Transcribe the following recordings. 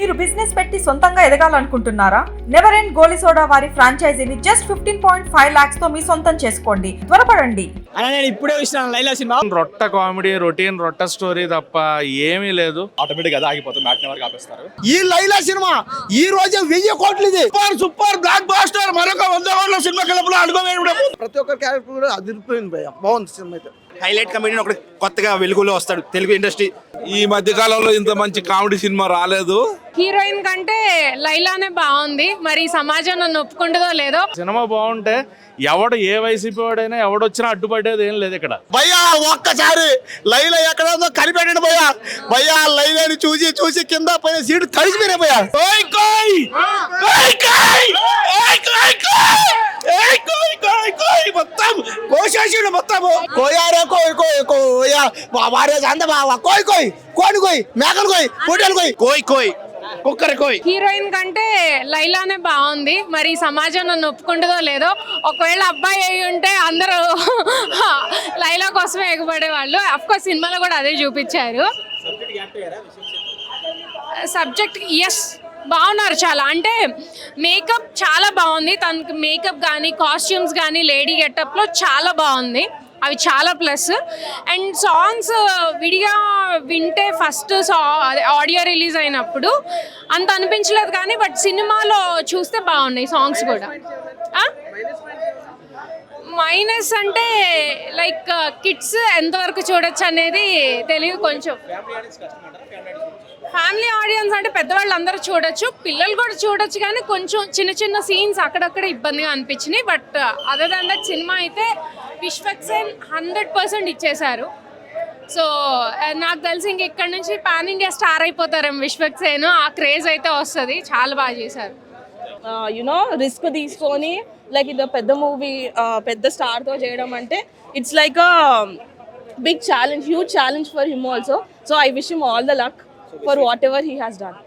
మీరు బిజినెస్ పెట్టి సొంతంగా ఎదగాలనుకుంటున్నారా? నెవర్ ఎండ్ గోలీ సోడా వారి ఫ్రాంచైజీని జస్ట్ 15.5 lakhs తో మీ సొంతం చేసుకోండి. త్వరపడండి. అలా నేను ఇప్పుడే చూసిన లైలా సినిమా. రొట్ట కామెడీ రొటీన్ రొట్ట స్టోరీ తప్ప ఏమీ లేదు. ఆటోమేటిక్ గా ఆగిపోతుంది, మ్యాట్ని వరకు ఆపేస్తారు. ఈ లైలా సినిమా ఈ రోజు 1000 కోట్లు ఇది సూపర్ బ్లాక్ బాస్టర్. మరొక 100 కోట్ల సినిమా కలపలో అనుకోవేయడం. ప్రతి ఒక్క క్యారెక్టర్ కూడా అదిరిపోయింది భయ్య, బాగుంది సినిమా అయితే. హైలైట్ కమెడీ ఒకటి కొత్తగా వెలుగులో వస్తాడు తెలుగు ఇండస్ట్రీ. ఈ మధ్య కాలంలో ఇంత మంచి కామెడీ సినిమా రాలేదు. హీరోయిన్ కంటే లైలానే బాగుంది. మరి సమాజం నన్ను ఒప్పుకుంటుందో లేదో. సినిమా బాగుంటే ఎవడు ఏ వైసీపీ వాడైనా ఎవడొచ్చినా అడ్డుపడేది ఏం లేదు ఇక్కడ. భయ్యా ఒక్కసారి లైలా ఎక్కడ ఉందో కనిపెట్టండి భయ్యా. భయ్యా లైలాని చూసి చూసి కింద పైన సీటు తడిసిపోయినా భయ్యా. మొత్తం కోసేసిండు మొత్తం. కోయారే కోయ్ కోయ్ కోయా వారే అంద బావా కోయ్ కోయ్ కోడి కోయ్ మేకలు కోయ్ పొట్టేలు కోయ్ కోయ్ కోయ్ కుక్కర్ కోయ్. హీరోయిన్ కంటే లైలానే బాగుంది. మరి సమాజం నన్ను ఒప్పుకుంటుందో లేదో. ఒకవేళ అబ్బాయి అయి ఉంటే అందరూ లైలా కోసమే ఎగబడే వాళ్ళు. అఫ్కోర్స్ సినిమాలో కూడా అదే చూపించారు. సబ్జెక్ట్ ఎస్ బాగున్నారు చాలా. అంటే మేకప్ చాలా బాగుంది. తనకి మేకప్ కానీ కాస్ట్యూమ్స్ కానీ లేడీ గెటప్లో చాలా బాగుంది. అవి చాలా ప్లస్. అండ్ సాంగ్స్ విడిగా వింటే ఫస్ట్ ఆడియో రిలీజ్ అయినప్పుడు అంత అనిపించలేదు కానీ బట్ సినిమాలో చూస్తే బాగున్నాయి సాంగ్స్ కూడా. మైనస్ అంటే లైక్ కిడ్స్ ఎంతవరకు చూడొచ్చు అనేది తెలియదు కొంచెం. ఫ్యామిలీ ఆడియన్స్ అంటే పెద్దవాళ్ళు అందరూ చూడొచ్చు, పిల్లలు కూడా చూడొచ్చు. కానీ కొంచెం చిన్న చిన్న సీన్స్ అక్కడక్కడ ఇబ్బందిగా అనిపించినాయి. But other than that cinema అయితే విశ్వక్సేన్ 100% ఇచ్చేశారు. సో నాకు తెలిసి ఇంక ఇక్కడ నుంచి పాన్ ఇండియా స్టార్ అయిపోతారేమో విశ్వక్సేన్. ఆ క్రేజ్ అయితే వస్తుంది. చాలా బాగా చేశారు. యునో రిస్క్ తీసుకొని లైక్ ఇది పెద్ద మూవీ పెద్ద స్టార్తో చేయడం అంటే it's like a big challenge, huge challenge for him also. So I wish him all the luck for whatever he has done.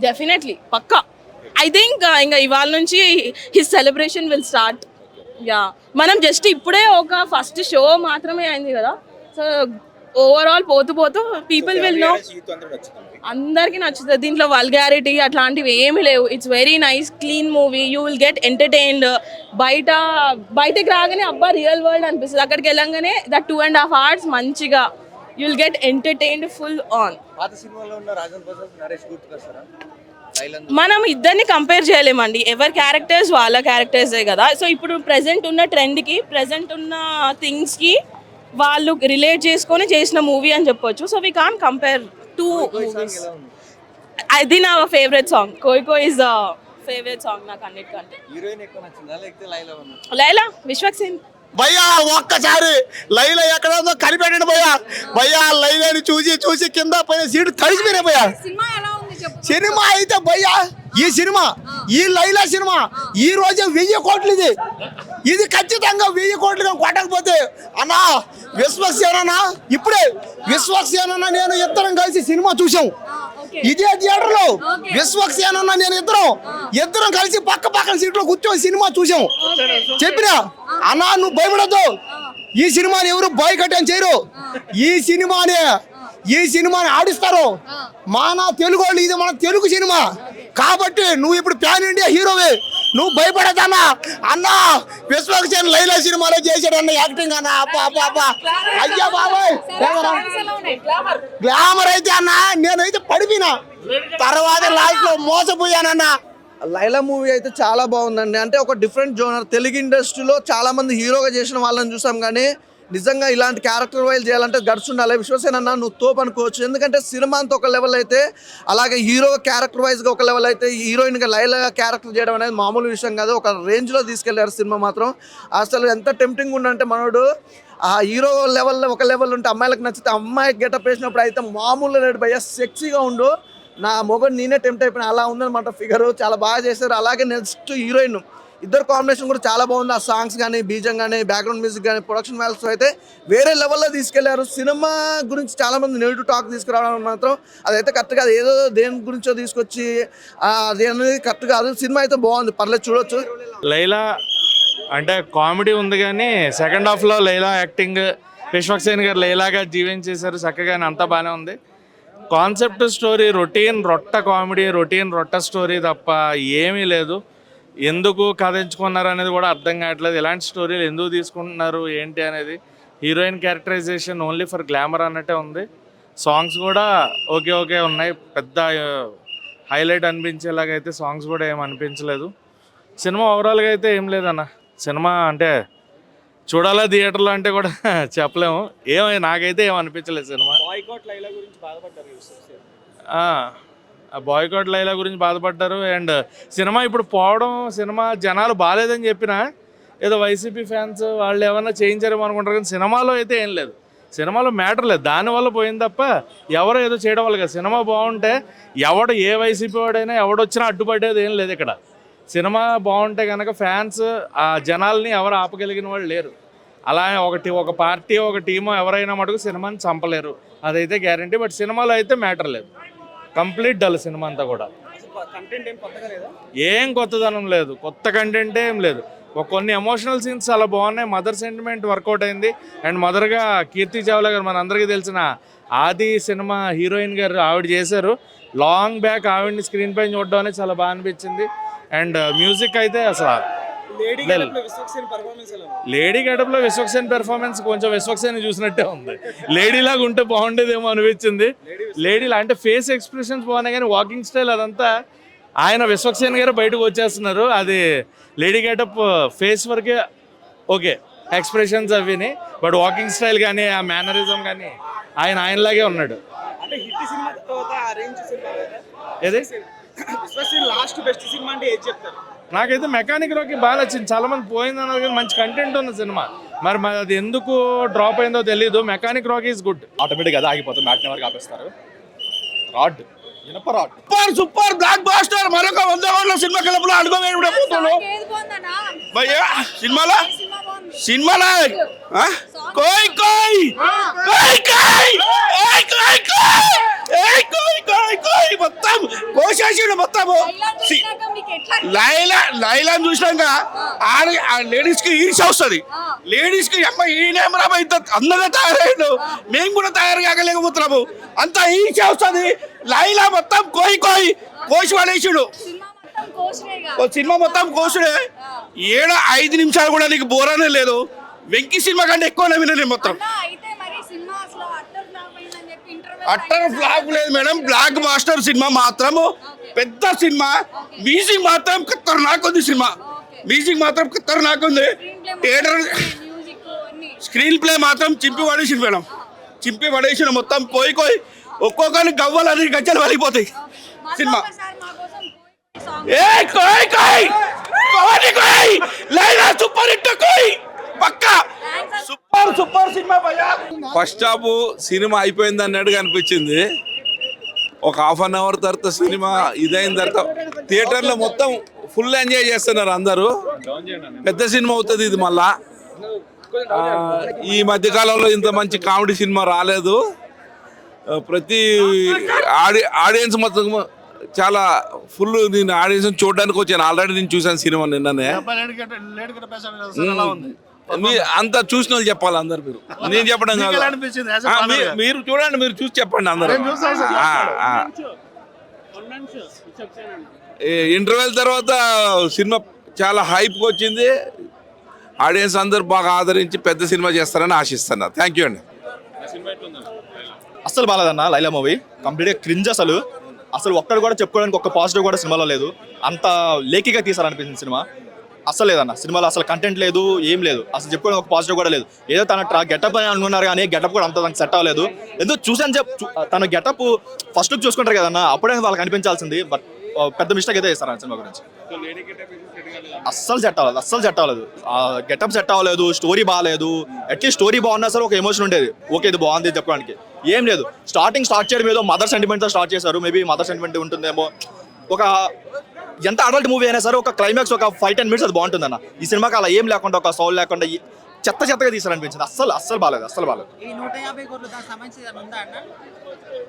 Definitely పక్కా. ఐ థింక్ ఇంకా ఇవాళ నుంచి his celebration will start. Yeah మనం just ఇప్పుడే ఒక first show మాత్రమే అయింది కదా. సో ఓవరాల్ పోతూ పోతూ పీపుల్ విల్ నో. అందరికీ నచ్చుతుంది. దీంట్లో వల్గారిటీ అట్లాంటివి ఏమీ లేవు. It's very nice clean movie. You will get entertained. బయటకి రాగానే అబ్బా రియల్ వరల్డ్ అనిపిస్తుంది. అక్కడికి వెళ్ళంగానే ద 2.5 hours మంచిగా you will get entertained full on. మనం ఇద్దరిని కంపేర్ చేయలేమండి. ఎవరి క్యారెక్టర్స్ వాళ్ళ క్యారెక్టర్సే కదా. సో ఇప్పుడు ప్రెసెంట్ ఉన్న ట్రెండ్కి ప్రెసెంట్ ఉన్న థింగ్స్కి వాళ్ళు రిలేట్ చేసుకొని చేసిన మూవీ అని చెప్పొచ్చు. So we can compare two movies. అది నా ఫేవరెట్ సాంగ్. కోయ్ కోయ్ ఇస్ ద ఫేవరెట్ సాంగ్ నాకు అన్నిటికంటే. లైలా విశ్వక్సేన్. భయ్యా ఒక్కసారి లైలా ఎక్కడ ఉందో కనిపెట్టండి భయ్యా. భయ్యా లైలాని చూసి చూసి కింద పైన సీటు తడిసిపోయినా భయ్యా. సినిమా అయితే భయ్యా ఈ సినిమా ఈ లైలా సినిమా ఈ రోజు 1000 కోట్లు ఇది ఖచ్చితంగా 1000 కోట్లు కొట్టకపోతే అన్నా విశ్వక్సేన ఇప్పుడే విశ్వక్సేన నేను ఇద్దరం కలిసి సినిమా చూసాం ఇదే థియేటర్ లో. విశ్వక్సేన నేను ఇద్దరం కలిసి పక్క పక్కన సీట్లో కూర్చొని సినిమా చూసాం. చెప్పినా అన్నా నువ్వు భయపడద్దు. ఈ సినిమాని ఎవరు బాయ్కట్ అని చేయరు. ఈ సినిమాని ఆడిస్తారు. మన తెలుగు వాళ్ళు, ఇది మన తెలుగు సినిమా కాబట్టి నువ్వు ఇప్పుడు ప్యాన్ ఇండియా హీరోవే. నువ్వు భయపడతానా అన్నా? విశ్వక్సేన్ లైలా సినిమాలో చేశాడన్న యాక్టింగ్ అన్న అయ్యా బాబాయ్ గ్లామర్ అయితే అన్నా నేనైతే పడిపోయినా. తర్వాత లాస్ట్ లో మోసపోయానన్నా. లైలా మూవీ అయితే చాలా బాగుందండి. అంటే ఒక డిఫరెంట్ జోనర్. తెలుగు ఇండస్ట్రీలో చాలా మంది హీరోగా చేసిన వాళ్ళని చూసాం కానీ నిజంగా ఇలాంటి క్యారెక్టర్ వైజ్ చేయాలంటే గడ్స్ ఉండాలి. విశ్వక్సేన్ అన్న నువ్వు తోపు అనుకోవచ్చు. ఎందుకంటే సినిమా అంతా ఒక లెవెల్ అయితే అలాగే హీరో క్యారెక్టర్ వైజ్గా ఒక లెవెల్ అయితే హీరోయిన్గా లైలా క్యారెక్టర్ చేయడం అనేది మామూలు విషయం కాదు. ఒక రేంజ్లో తీసుకెళ్లారు సినిమా మాత్రం. అసలు ఎంత టెంప్టింగ్ ఉండంటే మనోడు ఆ హీరో లెవెల్లో ఒక లెవెల్ ఉంటే అమ్మాయిలకు నచ్చితే అమ్మాయి గెటప్ వేసినప్పుడు అయితే మామూలు లేడు భయ్యా. సెక్సీగా ఉండు. నా మొగడు నేనే టెంప్ట్ అయిపోయినా అలా ఉందన్నమాట ఫిగర్. చాలా బాగా చేశారు. అలాగే నెక్స్ట్ హీరోయిన్ ఇద్దరు కాంబినేషన్ కూడా చాలా బాగుంది. ఆ సాంగ్స్ కానీ బీజం కానీ బ్యాక్గ్రౌండ్ మ్యూజిక్ కానీ ప్రొడక్షన్ వాల్యూస్ అయితే వేరే లెవెల్లో తీసుకెళ్లారు. సినిమా గురించి చాలా మంది నెగిటివ్ టాక్ తీసుకురావడం మాత్రం అదైతే కరెక్ట్ కాదు. ఏదో దేని గురించో తీసుకొచ్చి అది అనేది కరెక్ట్ కాదు. సినిమా అయితే బాగుంది, పర్లేదు చూడొచ్చు. లైలా అంటే కామెడీ ఉంది కానీ సెకండ్ హాఫ్లో లైలా యాక్టింగ్ విశ్వక్సేన్ గారు లేలాగా జీవించేశారు చక్కగా, అంతా బాగానే ఉంది. కాన్సెప్ట్ స్టోరీ రొట్ట కామెడీ, రొట్ట స్టోరీ తప్ప ఏమీ లేదు. ఎందుకు కథ ఎంచుకున్నారు అనేది కూడా అర్థం కావట్లేదు. ఇలాంటి స్టోరీలు ఎందుకు తీసుకుంటున్నారు ఏంటి అనేది. Heroine characterisation only for glamour అన్నట్టే ఉంది. సాంగ్స్ కూడా ఓకే ఉన్నాయి, పెద్ద హైలైట్ అనిపించేలాగా అయితే సాంగ్స్ కూడా ఏం అనిపించలేదు. సినిమా ఓవరాల్గా అయితే ఏం లేదన్న. సినిమా అంటే చూడాలా థియేటర్లో అంటే కూడా చెప్పలేము. నాకైతే ఏం అనిపించలేదు సినిమా. బాయ్కాట్ లైలా గురించి బాధపడ్డారు. అండ్ సినిమా ఇప్పుడు పోవడం, సినిమా జనాలు బాగాలేదని చెప్పినా ఏదో వైసీపీ ఫ్యాన్స్ వాళ్ళు ఏమన్నా చేయించారేమో అనుకుంటారు, కానీ సినిమాలో అయితే ఏం లేదు. సినిమాలో మ్యాటర్ లేదు, దానివల్ల పోయింది తప్ప ఎవరో ఏదో చేయడం వల్ల కాదు. సినిమా బాగుంటే ఏ వైసీపీ వాడైనా ఎవడొచ్చినా అడ్డుపడేది ఏం లేదు ఇక్కడ. సినిమా బాగుంటే కనుక ఫ్యాన్స్ ఆ జనాల్ని ఎవరు ఆపగలిగిన వాళ్ళు లేరు. అలా ఒక పార్టీ ఒక టీము ఎవరైనా మటుకు సినిమాని చంపలేరు, అదైతే గ్యారంటీ. బట్ సినిమాలో అయితే మ్యాటర్ లేదు, కంప్లీట్ డల్ సినిమా అంతా కూడా. ఏం కొత్తదనం లేదు, కొత్త కంటెంట్ ఏం లేదు. కొన్ని ఎమోషనల్ సీన్స్ చాలా బాగున్నాయి. మదర్ సెంటిమెంట్ వర్కౌట్ అయింది. అండ్ మదర్గా కీర్తి చావ్లా గారు, మన అందరికీ తెలిసిన ఆది సినిమా హీరోయిన్ గారు, ఆవిడ చేశారు. లాంగ్ బ్యాక్ ఆవిడని స్క్రీన్ పైన చూడడం అనేది చాలా బాగా అనిపించింది. అండ్ మ్యూజిక్ అయితే అసలు లేడీ గెటప్లో విశ్వక్సేన్ పెర్ఫార్మెన్స్ కొంచెం విశ్వక్సేన్ చూసినట్టే ఉంది. లేడీలాగా ఉంటే బాగుండేదేమో అనిపించింది. లేడీలా అంటే ఫేస్ ఎక్స్ప్రెషన్స్ బాగున్నాయి, కానీ వాకింగ్ స్టైల్ అదంతా ఆయన విశ్వక్సేన్ గారు బయటకు వచ్చేస్తున్నారు. అది లేడీ గెటప్ ఫేస్ వరకే ఓకే, ఎక్స్ప్రెషన్స్ అవిని. బట్ వాకింగ్ స్టైల్ కానీ ఆ మేనరిజం కానీ ఆయనలాగే ఉన్నాడు. ఏది నాకైతే మెకానిక్ రాకీ బాగా నచ్చింది. చాలా మంది పోయింది అన్నారు, కానీ మంచి కంటెంట్ ఉన్న సినిమా. మరి అది ఎందుకు డ్రాప్ అయిందో తెలియదు. Mechanic Rocky is good. ఆటోమేటిక్గా అది ఆగిపోతుంది, మ్యాట్ని వరకు ఆపేస్తారు. రాడ్ సూపర్ బ్లాక్ బాస్టర్. మరొక 100 కోట్ల సినిమా క్లబ్లో అనుకోవేయడం భయ్యా. సినిమాలో కోయ్ కోయ్ కోయ్ కోయ్ మొత్తం కోసేసాడు. మొత్తము లైలాని చూసినాక ఆ లేడీస్ కి ఈర్ష వస్తుంది. లేడీస్ కి అమ్మ ఈయనేమరా ఇంత అందంగా తయారయ్యాడు, మేము కూడా తయారు కాగలేకపోతున్నాము, అంత ఈర్ష వస్తుంది. లైలా మొత్తం కోసి పడేసాడు. సినిమా మొత్తం కోసుడే. 5 నిమిషాలు కూడా నీకు బోరానే లేదు. వెంకీ సినిమా కంటే ఎక్కువ నవ్వినా నేను మొత్తం. అట్టర్ ఫ్లాప్ లేదు మేడం, బ్లాక్ బాస్టర్ సినిమా మాత్రము పెద్ద సినిమా. మ్యూజిక్ మాత్రం ఖతర్నాక్ ఉంది. సినిమా మ్యూజిక్ మాత్రం ఖతర్నాక్ ఉంది. థియేటర్ స్క్రీన్ ప్లే మాత్రం చింపి పడేసింది మేడం, చింపి పడేసిన మొత్తం. కోయి ఒక్కొక్కరిని గవ్వాలని గజ్జలు వలిగిపోతాయి సినిమా. సూపర్ హిట్ పక్కా సూపర్ సినిమా భయ్యా. ఫస్ట్ హాఫ్ సినిమా అయిపోయింది అన్నట్టుగా అనిపించింది. ఒక హాఫ్ అన్ అవర్ తర్వాత సినిమా ఇదైన తర్వాత థియేటర్లో మొత్తం ఫుల్ ఎంజాయ్ చేస్తున్నారు అందరూ. పెద్ద సినిమా అవుతుంది ఇది. మళ్ళా ఈ మధ్యకాలంలో ఇంత మంచి కామెడీ సినిమా రాలేదు. ప్రతి ఆడియన్స్ మొత్తం చాలా ఫుల్. నేను ఆడియన్స్ చూడడానికి వచ్చాను, ఆల్రెడీ నేను చూసాను సినిమా నిన్ననే. అంతా చూసిన వాళ్ళు చెప్పాలి అందరు, మీరు నేను చెప్పడం కాదు. మీరు చూడండి, మీరు చూసి చెప్పండి అందరూ. ఇంటర్వెల్ తర్వాత సినిమా చాలా హైప్కి వచ్చింది. ఆడియన్స్ అందరూ బాగా ఆదరించి పెద్ద సినిమా చేస్తారని ఆశిస్తున్నా. థ్యాంక్ యూ అండి. అస్సలు బాగాలేదన్న లైలా మూవీ. కంప్లీట్గా క్రింజ్. అసలు ఒక్కడు కూడా చెప్పుకోవడానికి ఒక్క పాజిటివ్ కూడా సినిమాలో లేదు. అంత లేకిగా తీసారనిపించింది సినిమా. అస్సలు లేదన్న సినిమాలో, అసలు కంటెంట్ లేదు, ఏం లేదు. అసలు చెప్పుకోవడానికి ఒక పాజిటివ్ కూడా లేదు. ఏదో తన గెటప్ అని అనుకున్నారు, కానీ గెటప్ కూడా అంత తనకు సెట్ అవ్వలేదు. ఎందుకు చూసాను తన గెటప్ ఫస్ట్ లుక్ చూసుకుంటారు కదన్న, అప్పుడే వాళ్ళకి అనిపించాల్సింది. బట్ పెద్ద మిస్టేక్ అయితే చేస్తారు సినిమా గురించి. అస్సలు సెట్ అవ్వలేదు. గెటప్ సెట్ అవ్వలేదు. స్టోరీ బాగాలేదు. అట్లీస్ట్ స్టోరీ బాగున్నా సరే ఒక ఎమోషన్ ఉండేది. ఓకే ఇది బాగుంది చెప్పడానికి. ఏం లేదు. స్టార్ట్ చేయడం ఏదో మదర్ సెంటిమెంట్తో స్టార్ట్ చేశారు. మేబీ మదర్ సెంటిమెంట్ ఉంటుందేమో. ఒక ఎంత అడల్ట్ మూవీ అయినా సరే ఒక క్లైమాక్స్ ఒక 5-10 మినిట్స్ అది బాగుంటుందన్న. ఈ సినిమాకి అలా ఏం లేకుండా, ఒక సౌల్ లేకుండా చెత్తగా తీసారనిపించింది. అస్సలు బాగాలేదు.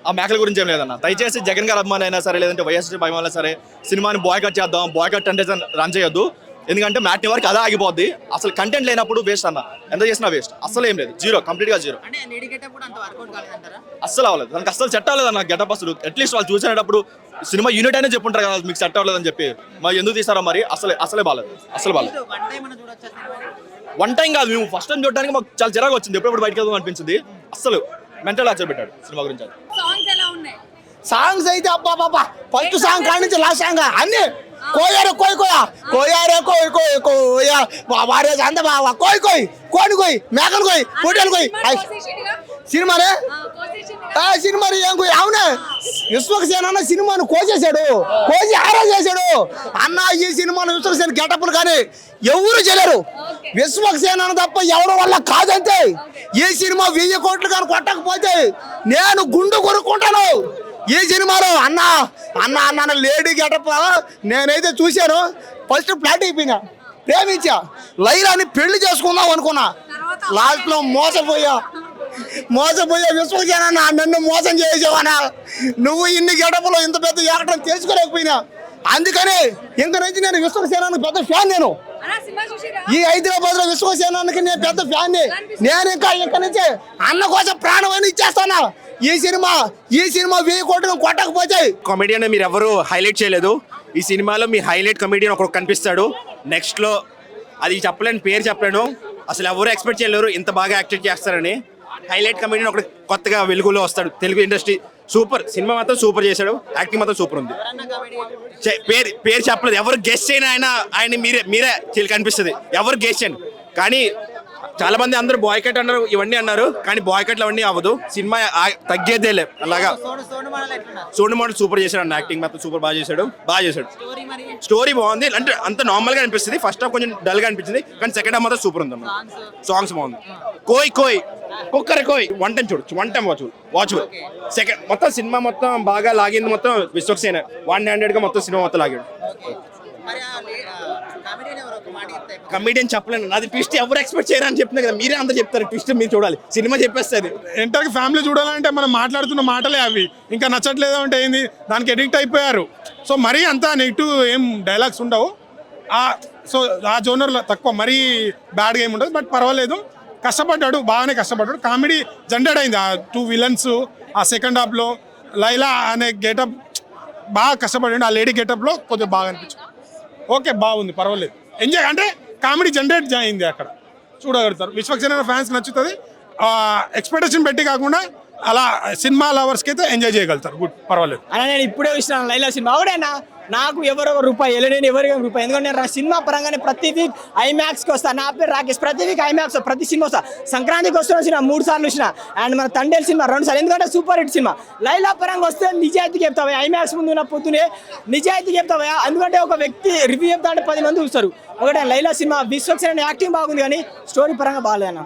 ఆ మేకల గురించి ఏం లేదన్న. దయచేసి జగన్ గారు అభిమాని అయినా సరే, లేదంటే వైఎస్ఆర్ అభిమానులు అయినా సరే, సినిమాని బాయ్కట్ చేద్దాం, బాయ్కట్ అంటే రన్ చేయొద్దు. ఎందుకంటే మ్యాట్ వరకు అదే ఆగిపోద్ది. అసలు కంటెంట్ లేనప్పుడు వేస్ట్ అన్న, ఎంత చేసినా వేస్ట్. అసలు ఏం లేదు, జీరో, కంప్లీట్గా జీరో. అస్సలు అవ్వలేదు దానికి, అస్సలు సెట్ అవ్వలేదు అన్న గెటప్. అసలు అట్లీస్ట్ వాళ్ళు చూసేటప్పుడు సినిమా యూనిట్ అయినా చెప్పుంటారు కదా మీకు సెట్ అవ్వలేదని చెప్పి, మరి ఎందుకు తీసారో మరి. అసలే బాగాలేదు, అసలు బాగాలేదు. వన్ టైం కాదు, మేము ఫస్ట్ టైం చూడడానికి మాకు చాలా చిరాకు వచ్చింది, ఎప్పుడప్పుడు బయటకు వెళ్దాం అనిపించింది. అసలు మెంటల్ టార్చర్ పెట్టాడు సినిమా గురించి. సాంగ్స్ అయితే అబ్బా బాబా, ఫస్ట్ సాంగ్ కాడి నుంచి లాస్ట్ సాంగ్ అన్ని కోయారే కోయ్ కోయా కోయారే కోయ్ కోయ్ కోయా వారే అంత బావా కోయ్ కోయ్ కోడి కోయ్ మేకలు కోయ్ పొట్టేలు కోయ్ సినిమానే సినిమా ఏం కోయ్ అవునే విశ్వక్సేన అన్న సినిమాను కోసేశాడు, కోసి ఆరా చేశాడు అన్న. ఈ సినిమాను విశ్వక్సేన గెటప్లు కానీ ఎవరు చేయలేరు, విశ్వక్సేన తప్ప ఎవరి వల్ల కాదంతే. ఈ సినిమా 1000 కోట్లు కానీ కొట్టకపోతే నేను గుండు కొనుక్కుంటాను ఈ సినిమాలో. అన్న అన్న అన్న లేడీ గెటప్ నేనైతే చూశాను, ఫస్ట్ ఫ్లాట్ అయిపోయినా, ప్రేమించా, లైలాని పెళ్లి చేసుకుందాం అనుకున్నా, లాస్ట్ లో మోసపోయా విశ్వక్సేన నన్ను మోసం చేసావనా, నువ్వు ఇన్ని గెటప్లో ఇంత పెద్ద యాక్టర్ తెలుసుకోలేకపోయినా. అందుకని ఇంక నుంచి నేను విశ్వక్సేనానికి పెద్ద ఫ్యాన్. నేను ఈ హైదరాబాద్ లో విశ్వక్సేనానికి నేను పెద్ద ఫ్యాన్. నేను ఇంక నుంచి అన్న కోసం ప్రాణం అని ఇచ్చేస్తానా. ఈ సినిమా 1000 కోట్లు కొట్టకపోతే. కామెడియన్ మీరు ఎవరు హైలైట్ చేయలేదు ఈ సినిమాలో. మీ హైలైట్ కామెడియన్ ఒకడు కనిపిస్తాడు నెక్స్ట్ లో, అది చెప్పలేని పేరు చెప్పలేను. అసలు ఎవరు ఎక్స్పెక్ట్ చేయలేరు ఇంత బాగా యాక్ట్ చేస్తారని. హైలైట్ కామెడియన్ ఒకటి కొత్తగా వెలుగులో వస్తాడు తెలుగు ఇండస్ట్రీ. సూపర్ సినిమా మాత్రం సూపర్ చేశాడు, యాక్టింగ్ మాత్రం సూపర్ ఉంది. పేరు చెప్పలేదు, ఎవరు గెస్ట్ చేయని ఆయన మీరే కనిపిస్తుంది, ఎవరు గెస్ట్ చేయండి. కానీ చాలా మంది అందరూ బాయ్కట్ అన్నారు, ఇవన్నీ అన్నారు, కానీ బాయ్కట్లు అవన్నీ అవ్వదు. సినిమా తగ్గేదేలే అలాగా. సోను మోడల్ సూపర్ చేశాడు అన్న, యాక్టింగ్ మాత్రం సూపర్ బాగా చేశాడు. స్టోరీ బాగుంది, అంటే అంత నార్మల్ గా అనిపిస్తుంది. ఫస్ట్ హాఫ్ కొంచెం డల్ గా అనిపించింది, కానీ సెకండ్ హాఫ్ మాత్రం సూపర్ ఉంది అన్న. సాంగ్స్ బాగుంది. కోయ్ కుక్కర్ కోయ్ వన్ టైం చూడొచ్చు, వన్ టైం వాచబుల్. సెకండ్ మొత్తం సినిమా మొత్తం బాగా లాగింది, మొత్తం విశ్వక్సేన 100 గా మొత్తం సినిమా మొత్తం లాగాడు. కమిడియన్ చెప్పలేను, అది ట్విస్ట్ ఎవరు ఎక్స్పెక్ట్ చేయరని చెప్తున్నా కదా, మీరే అందరూ చెప్తారు ట్విస్ట్, మీరు చూడాలి సినిమా చెప్పేస్తుంది. ఎంటర్ ఫ్యామిలీ చూడాలంటే మనం మాట్లాడుతున్న మాటలే అవి, ఇంకా నచ్చట్లేదు అంటే ఏంది, దానికి ఎడిక్ట్ అయిపోయారు. సో మరీ అంత నెగిటివ్ ఏం డైలాగ్స్ ఉండవు, సో ఆ జోనర్లో తక్కువ, మరీ బ్యాడ్గా ఏమి ఉండదు. బట్ పర్వాలేదు, కష్టపడ్డాడు, బాగానే కష్టపడ్డాడు. కామెడీ జనరేట్ అయింది, ఆ 2 విలన్స్ ఆ సెకండ్ హాఫ్లో. లైలా అనే గెటప్ బాగా కష్టపడ్డాడు, ఆ లేడీ గెటప్లో కొద్దిగా బాగా అనిపించింది. ఓకే బాగుంది, పర్వాలేదు, ఎంజాయ్. అంటే కామెడీ జనరేట్ అయింది అక్కడ, చూడగలుగుతారు. విశ్వక్సేన ఫ్యాన్స్ నచ్చుతుంది, ఎక్స్పెక్టేషన్ పెట్టి కాకుండా అలా సినిమా లవర్స్కి అయితే ఎంజాయ్ చేయగలుగుతారు. గుడ్, పర్వాలేదు. అలా నేను ఇప్పుడే చూసినాను లైలా సినిమా. అవుడేనా నాకు ఎవరో రూపాయి వెళ్ళలేని ఎవరికి రూపాయి, ఎందుకంటే నేను సినిమా పరంగానే ప్రతి వీక్ ఐమాక్స్కి వస్తాను. నా పేరు రాకేష్, ప్రతి వీక్ ఐమాక్స్ ప్రతి సినిమా వస్తా. సంక్రాంతికి వస్తున్న సినిమా 3 సార్లు చూసిన, అండ్ మన తండేల్ సినిమా 2 సార్లు, ఎందుకంటే సూపర్ హిట్ సినిమా. లైలా పరంగా వస్తే నిజాయితీ చెప్తావా, ఐమాక్స్ ముందు ఉన్న పొద్దునే నిజాయితీ చెప్తావా, ఎందుకంటే ఒక వ్యక్తి రివ్యూ చెప్తా అంటే 10 మంది చూస్తారు. ఒకటే లైలా సినిమా విశ్వక్సేన యాక్టింగ్ బాగుంది, కానీ స్టోరీ పరంగా బాగాలేదన్న.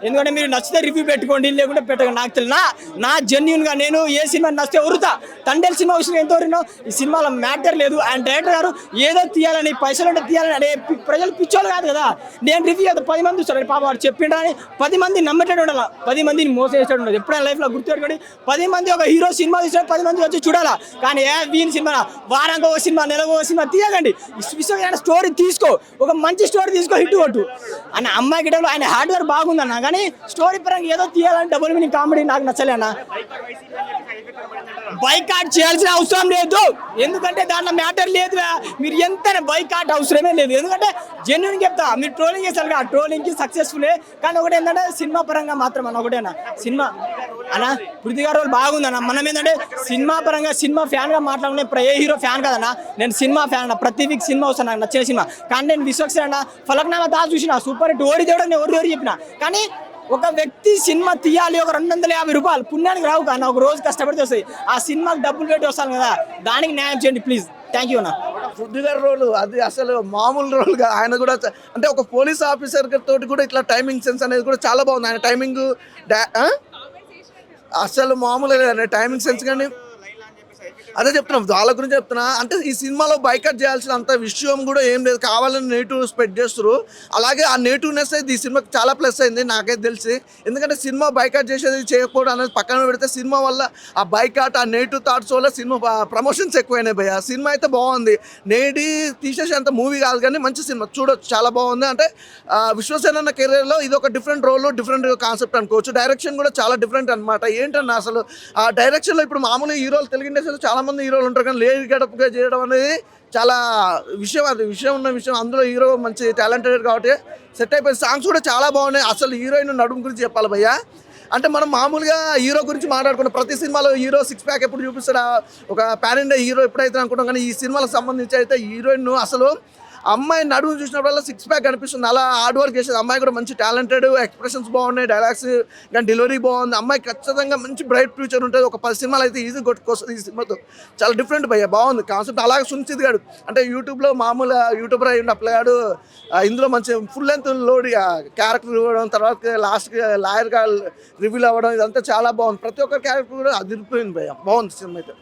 ఎందుకంటే మీరు నచ్చితే రివ్యూ పెట్టుకోండి, లేకుంటే పెట్టకండి. నాకు తెలియదు, నా జెన్యున్గా నేను ఏ సినిమా నచ్చితే ఉరుతా. తండేల్ సినిమా విషయం ఎంత ఊరినో, ఈ సినిమాలో మ్యాటర్ లేదు. అండ్ డైరెక్టర్ గారు ఏదో తీయాలని, పైసలు ఉంటే తీయాలని, అదే ప్రజలు పిచ్చోళ్ళు కాదు కదా. నేను రివ్యూ చేస్తే 10 మంది చూస్తారు, పాప వాడు చెప్పిండా అని 10 మంది నమ్మేటట్టు ఉండాలి, 10 మందిని మోసేటట్టు ఉండదు. ఎప్పుడైనా లైఫ్లో గుర్తుపెట్టుకోండి, 10 మంది ఒక హీరో సినిమా తీసిన 10 మంది వచ్చి చూడాలా. కానీ వీని సినిమా వారానికి ఒక సినిమా, నెలకు ఒక సినిమా తీయకండి. విశ్వక్సేన స్టోరీ తీసుకో, ఒక మంచి స్టోరీ తీసుకో, హిట్ కొట్టు అన్న. అమ్మాయి గిటంలో ఆయన హార్డ్ వర్క్ బాగుందన్న, కానీ స్టోరీ పరంగా ఏదో తీయాలని డబుల్ మీనింగ్ కామెడీ నాకు నచ్చలే అన్న. బైకాట్ చేయాల్సిన అవసరం లేదు, ఎందుకంటే దాంట్లో మ్యాటర్ లేదు. మీరు ఎంత బైకాట్ అవసరమే లేదు, ఎందుకంటే జెన్యున్ చెప్తా. మీరు ట్రోలింగ్ చేస్తారు కదా, ట్రోలింగ్కి సక్సెస్ఫుల్లే. కానీ ఒకటి ఏంటంటే సినిమా పరంగా మాత్రం అన్న ఒకటేనా సినిమా అన్న పృథ్వీ గారు వాళ్ళు బాగుందన్న. మనం ఏంటంటే సినిమా పరంగా సినిమా ఫ్యాన్గా మాట్లాడుకునే ఏ హీరో ఫ్యాన్ కదన్నా, నేను సినిమా ఫ్యాన్ అన్న. ప్రతి వీక్ సినిమా వస్తాను, నాకు నచ్చిన సినిమా. కానీ నేను విశ్వక్సేన ఫలక్నామా దా చూసిన, సూపర్ హిట్. ఓడి దేవుడు నేను ఎవరు చెప్పిన, కానీ ఒక వ్యక్తి సినిమా తీయాలి, ఒక 250 రూపాయలు పుణ్యానికి రావు కానీ ఒక రోజు కష్టపడితే వస్తాయి. ఆ సినిమాకి డబ్బులు పెట్టి వస్తాను కదా, దానికి న్యాయం చేయండి ప్లీజ్. థ్యాంక్ యూ అన్న. పృథ్వీ గారి రోల్ అది అసలు మామూలు రోల్ గా, ఆయన కూడా అంటే ఒక పోలీస్ ఆఫీసర్ తోటి కూడా ఇట్లా టైమింగ్ సెన్స్ అనేది కూడా చాలా బాగుంది. ఆయన టైమింగ్ అసలు మామూలుగా లేదండి, టైమింగ్ సెన్స్ కానీ అదే చెప్తున్నాం, వాళ్ళ గురించి చెప్తున్నా. అంటే ఈ సినిమాలో బైకట్ చేయాల్సిన అంత విషయం కూడా ఏం లేదు, కావాలని నెగిటివ్ స్ప్రెడ్ చేస్తారు. అలాగే ఆ నెగిటివ్నెస్ అయితే ఈ సినిమాకి చాలా ప్లస్ అయింది నాకైతే తెలిసి. ఎందుకంటే సినిమా బైకట్ చేసేది చేయకపోవడం అనేది పక్కన పెడితే సినిమా వల్ల ఆ బైకట్ ఆ నెగిటివ్ థాట్స్ వల్ల సినిమా ప్రమోషన్స్ ఎక్కువైనాయి భయ్య. సినిమా అయితే బాగుంది, నేడి తీసేసి అంత మూవీ కాదు కానీ మంచి సినిమా, చూడొచ్చు, చాలా బాగుంది. అంటే విశ్వసేన అన్న కెరీర్లో ఇది ఒక డిఫరెంట్ రోల్, డిఫరెంట్ కాన్సెప్ట్ అనుకోవచ్చు. డైరెక్షన్ కూడా చాలా డిఫరెంట్ అనమాట. ఏంటన్నా అసలు ఆ డైరెక్షన్లో ఇప్పుడు మామూలు హీరోలు తెలుగు ఇండస్ట్రీలో చాలా మంది హీరోలు ఉంటారు కానీ లేడీ గడపగా చేయడం అనేది చాలా విషయం, అది విషయం ఉన్న విషయం. అందులో హీరో మంచి టాలెంటెడ్ కాబట్టి సెట్ అయిపోయింది. సాంగ్స్ కూడా చాలా బాగున్నాయి. అసలు హీరోయిన్ నడుము గురించి చెప్పాలి భయ్య. అంటే మనం మామూలుగా హీరో గురించి మాట్లాడుకున్న ప్రతి సినిమాలో హీరో సిక్స్ ప్యాక్ ఎప్పుడు చూపిస్తాడా, ఒక పాన్ ఇండియా హీరో ఎప్పుడైతే అనుకుంటాం. కానీ ఈ సినిమాలకు సంబంధించి అయితే హీరోయిన్ అసలు అమ్మాయి నడుము చూసినప్పుడల్లా సిక్స్ ప్యాక్ కనిపిస్తుంది. అలా హార్డ్ వర్క్ చేసేది అమ్మాయి కూడా మంచి టాలెంటెడ్, ఎక్స్ప్రెషన్స్ బాగున్నాయి, డైలాగ్స్ కానీ డెలివరీ బాగుంది. అమ్మాయి ఖచ్చితంగా మంచి బ్రైట్ ఫ్యూచర్ ఉంటుంది. ఒక 10 సినిమాలు అయితే ఈజీ కొట్టుకొస్తుంది ఈ సినిమాతో. చాలా డిఫరెంట్ భయ్య, బాగుంది కాన్సెప్ట్. అలాగే సునిశ్చిత్ గాడు అంటే యూట్యూబ్లో మామూలు యూట్యూబర్ అయ్యి అప్లగాడు, ఇందులో మంచి ఫుల్ లెంత్ లోడ్ క్యారెక్టర్ ఇవ్వడం, తర్వాత లాస్ట్కి లాయర్గా రివీల్ అవ్వడం, ఇదంతా చాలా బాగుంది. ప్రతి ఒక్క క్యారెక్టర్ కూడా అదిరిపోయింది భయ్య, బాగుంది సినిమా అయితే.